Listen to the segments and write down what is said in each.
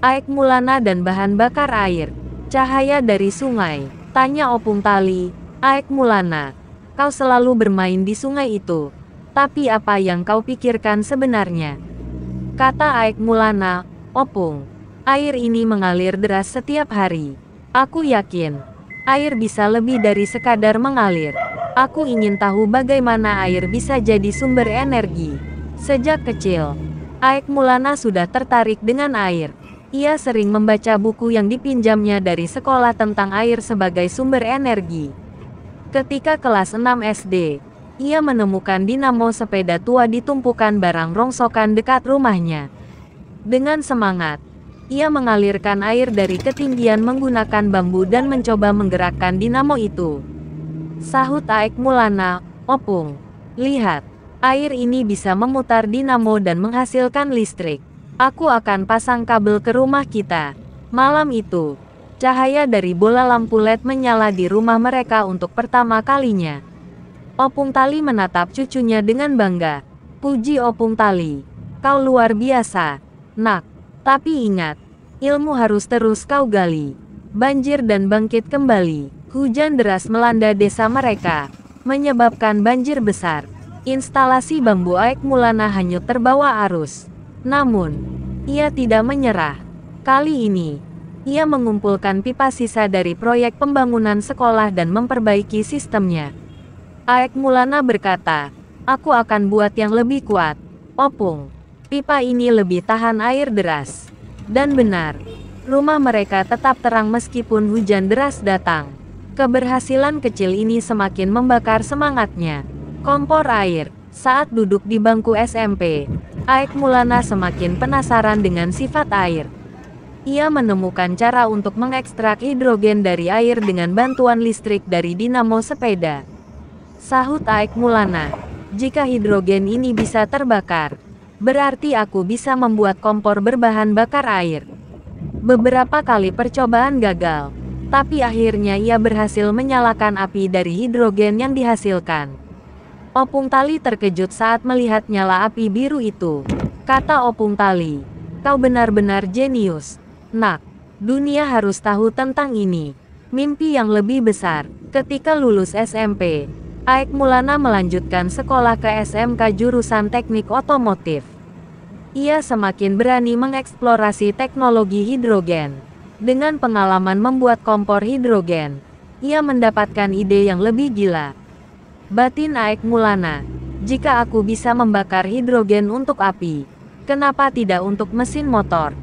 Aek Mulana dan bahan bakar air. Cahaya dari sungai. Tanya Opung Tali. Aek Mulana, kau selalu bermain di sungai itu. Tapi apa yang kau pikirkan sebenarnya? Kata Aek Mulana, Opung, air ini mengalir deras setiap hari. Aku yakin, air bisa lebih dari sekadar mengalir. Aku ingin tahu bagaimana air bisa jadi sumber energi. Sejak kecil, Aek Mulana sudah tertarik dengan air. Ia sering membaca buku yang dipinjamnya dari sekolah tentang air sebagai sumber energi. Ketika kelas 6 SD, ia menemukan dinamo sepeda tua di tumpukan barang rongsokan dekat rumahnya. Dengan semangat, ia mengalirkan air dari ketinggian menggunakan bambu dan mencoba menggerakkan dinamo itu. Sahut Aek Mulana, Opung, lihat, air ini bisa memutar dinamo dan menghasilkan listrik. Aku akan pasang kabel ke rumah kita. Malam itu, cahaya dari bola lampu LED menyala di rumah mereka untuk pertama kalinya. Opung Tali menatap cucunya dengan bangga. Puji Opung Tali, kau luar biasa, nak. Tapi ingat, ilmu harus terus kau gali. Banjir dan bangkit kembali. Hujan deras melanda desa mereka, menyebabkan banjir besar. Instalasi bambu Aek Mulana hanyut terbawa arus. Namun, ia tidak menyerah. Kali ini, ia mengumpulkan pipa sisa dari proyek pembangunan sekolah dan memperbaiki sistemnya. Aek Mulana berkata, aku akan buat yang lebih kuat. Opung, pipa ini lebih tahan air deras. Dan benar, rumah mereka tetap terang meskipun hujan deras datang. Keberhasilan kecil ini semakin membakar semangatnya. Kompor air. Saat duduk di bangku SMP, Aek Mulana semakin penasaran dengan sifat air. Ia menemukan cara untuk mengekstrak hidrogen dari air dengan bantuan listrik dari dinamo sepeda. Sahut Aek Mulana, jika hidrogen ini bisa terbakar, berarti aku bisa membuat kompor berbahan bakar air. Beberapa kali percobaan gagal, tapi akhirnya ia berhasil menyalakan api dari hidrogen yang dihasilkan. Opung Tali terkejut saat melihat nyala api biru itu. Kata Opung Tali, kau benar-benar jenius, nak. Dunia harus tahu tentang ini. Mimpi yang lebih besar. Ketika lulus SMP, Aek Mulana melanjutkan sekolah ke SMK jurusan teknik otomotif. Ia semakin berani mengeksplorasi teknologi hidrogen. Dengan pengalaman membuat kompor hidrogen, ia mendapatkan ide yang lebih gila. Batin Aek Mulana, jika aku bisa membakar hidrogen untuk api, kenapa tidak untuk mesin motor?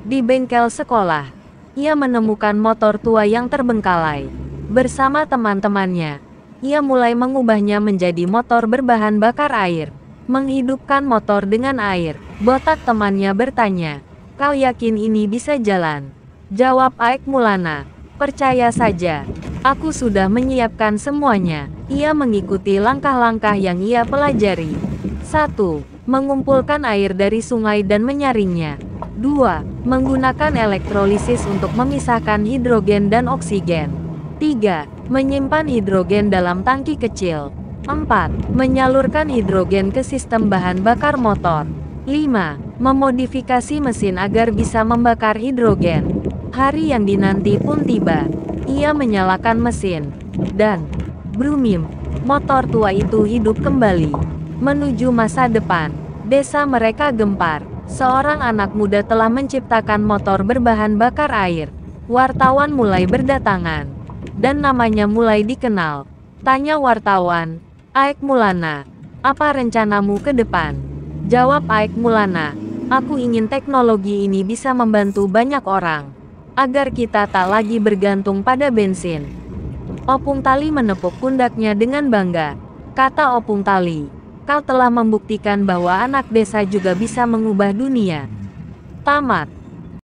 Di bengkel sekolah, ia menemukan motor tua yang terbengkalai. Bersama teman-temannya, ia mulai mengubahnya menjadi motor berbahan bakar air. Menghidupkan motor dengan air. Botak temannya bertanya, kau yakin ini bisa jalan? Jawab Aek Mulana, percaya saja. Aku sudah menyiapkan semuanya. Ia mengikuti langkah-langkah yang ia pelajari. 1. Mengumpulkan air dari sungai dan menyaringnya. 2. Menggunakan elektrolisis untuk memisahkan hidrogen dan oksigen. 3. Menyimpan hidrogen dalam tangki kecil. 4. Menyalurkan hidrogen ke sistem bahan bakar motor. 5. Memodifikasi mesin agar bisa membakar hidrogen. Hari yang dinanti pun tiba. Ia menyalakan mesin, dan brumim, motor tua itu hidup kembali. Menuju masa depan, desa mereka gempar. Seorang anak muda telah menciptakan motor berbahan bakar air. Wartawan mulai berdatangan, dan namanya mulai dikenal. Tanya wartawan, Aek Mulana, apa rencanamu ke depan? Jawab Aek Mulana, aku ingin teknologi ini bisa membantu banyak orang, agar kita tak lagi bergantung pada bensin. Opung Tali menepuk pundaknya dengan bangga. Kata Opung Tali, kau telah membuktikan bahwa anak desa juga bisa mengubah dunia. Tamat.